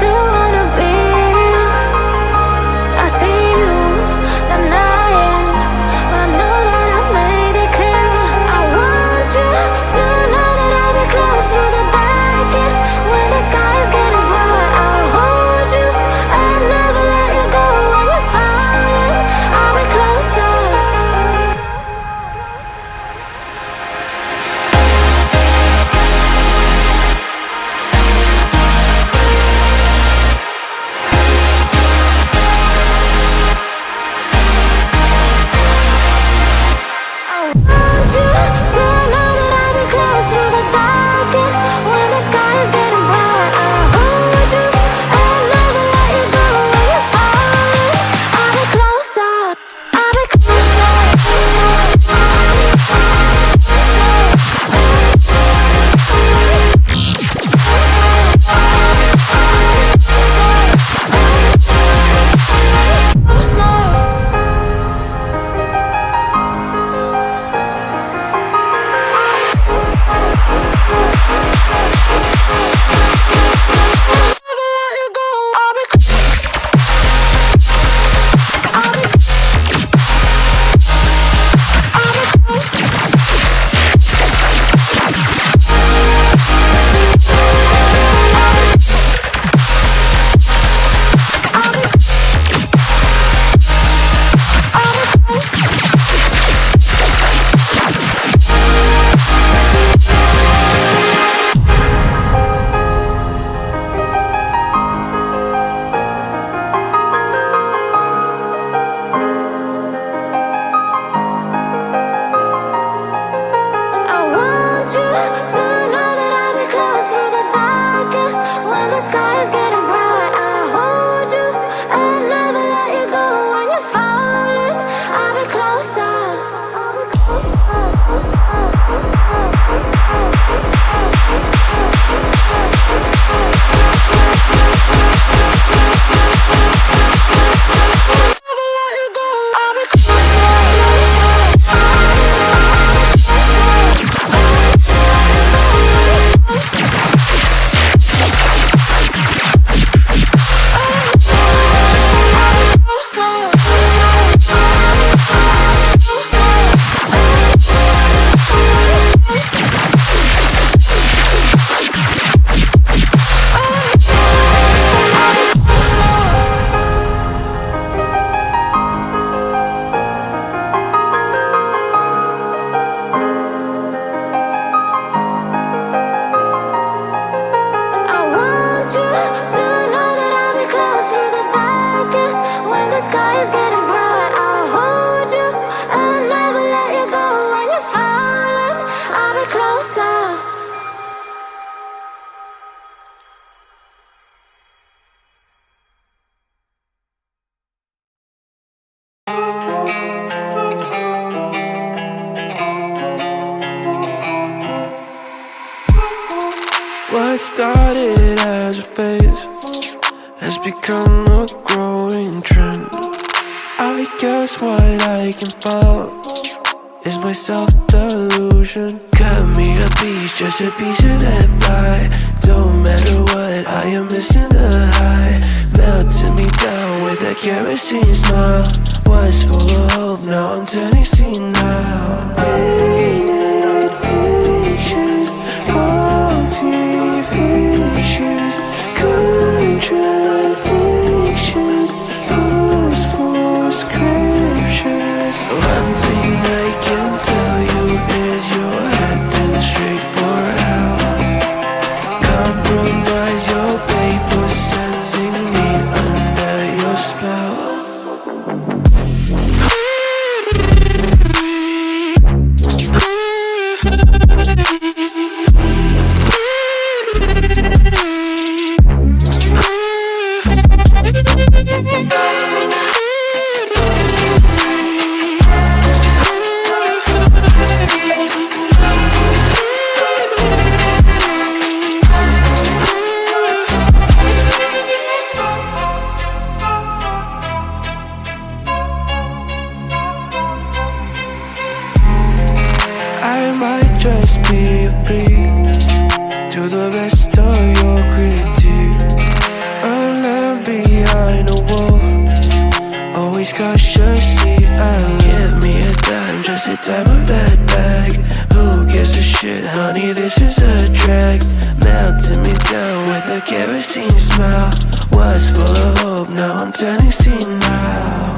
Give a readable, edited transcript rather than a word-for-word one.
still wanna be. I see you denying when I know that I made it clear. I want you to know that I'll be close through the darkest when the sky is getting bright. I'll hold you and never let you go. When you're falling, I'll be closer. Want you to know that I'll be close through the darkest when the sky is getting bright. I'll hold you and never let you go. When you're falling, I'll be closer. I'll be closer. What started as a phase has become a growing trend. I guess what I can follow is my self-delusion. Cut me a piece, just a piece of that pie. Don't matter what, I am missing the high. Melting me down with that kerosene smile. Was full of hope, now I'm turning senile. Painted pictures, faulty fictions, contradictions, false scriptures. One thing I can tell you is you're heading straight for hell. Compromise your pay for sensing me under your spell. I might just be a freak to the rest of your critique. A inside my vet bag. Who gives a shit, honey, this is a drag. Melting me down with a kerosene smile. Was full of hope, now I'm turning senile.